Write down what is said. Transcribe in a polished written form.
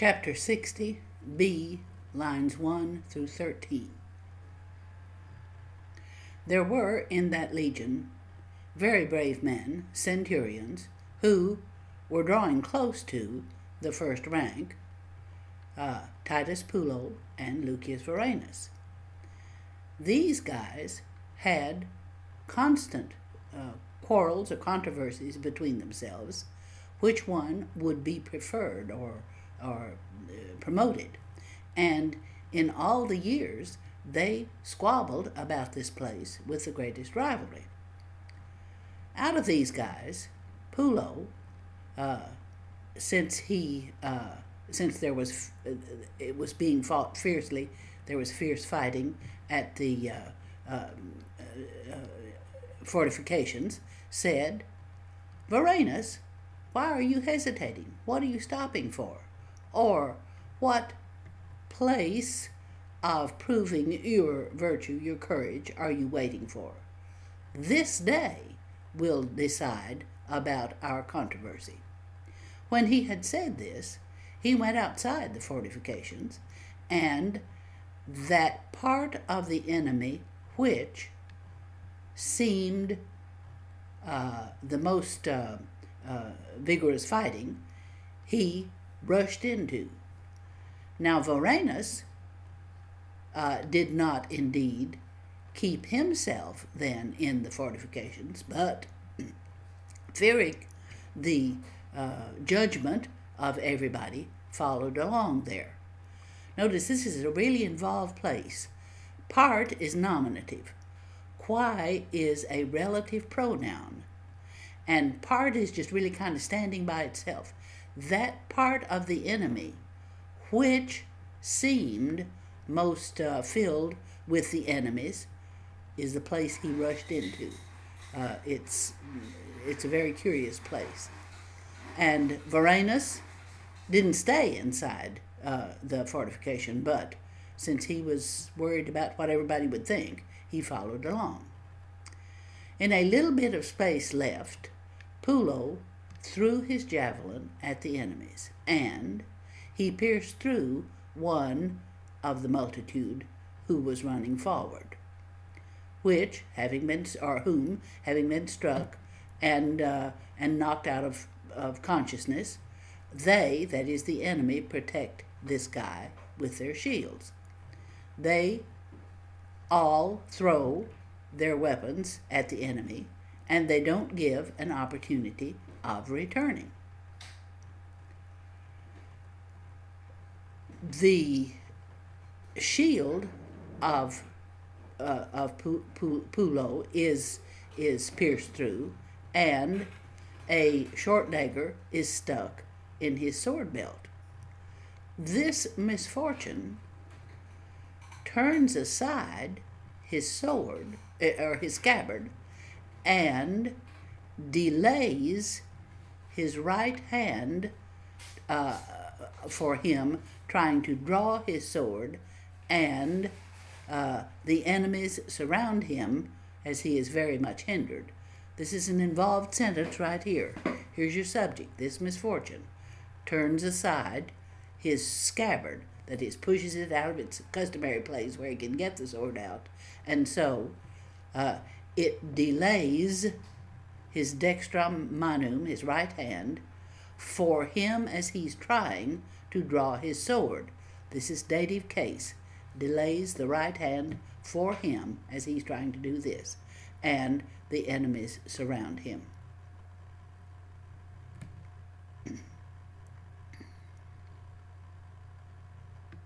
Chapter 60, B, lines 1 through 13. There were in that legion very brave men, centurions, who were drawing close to the first rank, Titus Pullo and Lucius Varenus. These guys had constant quarrels or controversies between themselves, which one would be preferred or promoted. And in all the years, they squabbled about this place with the greatest rivalry. Out of these guys, Pullo, since there was it was being fought fiercely, there was fierce fighting at the fortifications, said, "Varenus, why are you hesitating? What are you stopping for? Or what place of proving your virtue, your courage, are you waiting for? This day will decide about our controversy." When he had said this, he went outside the fortifications, and that part of the enemy which seemed the most vigorous fighting, he rushed into. Now Varenus did not indeed keep himself then in the fortifications, but fearing the judgment of everybody, followed along there. Notice this is a really involved place. Part is nominative. Quae is a relative pronoun. And part is just really kind of standing by itself. That part of the enemy which seemed most filled with the enemies is the place he rushed into. It's a very curious place. And Varenus didn't stay inside the fortification, but since he was worried about what everybody would think, he followed along. In a little bit of space left, Pullo threw his javelin at the enemies, and he pierced through one of the multitude who was running forward, whom, having been struck and knocked out of consciousness, they, that is the enemy, protect this guy with their shields. They all throw their weapons at the enemy, and they don't give an opportunity of returning. The shield of Pullo is pierced through, and a short dagger is stuck in his sword belt. This misfortune turns aside his sword, or his scabbard, and delays his right hand for him trying to draw his sword, and the enemies surround him as he is very much hindered. This is an involved sentence right here. Here's your subject. This misfortune turns aside his scabbard, that is, pushes it out of its customary place where he can get the sword out, and so it delays his dextrum manum, his right hand, for him as he's trying to draw his sword. This is dative case. Delays the right hand for him as he's trying to do this, and the enemies surround him.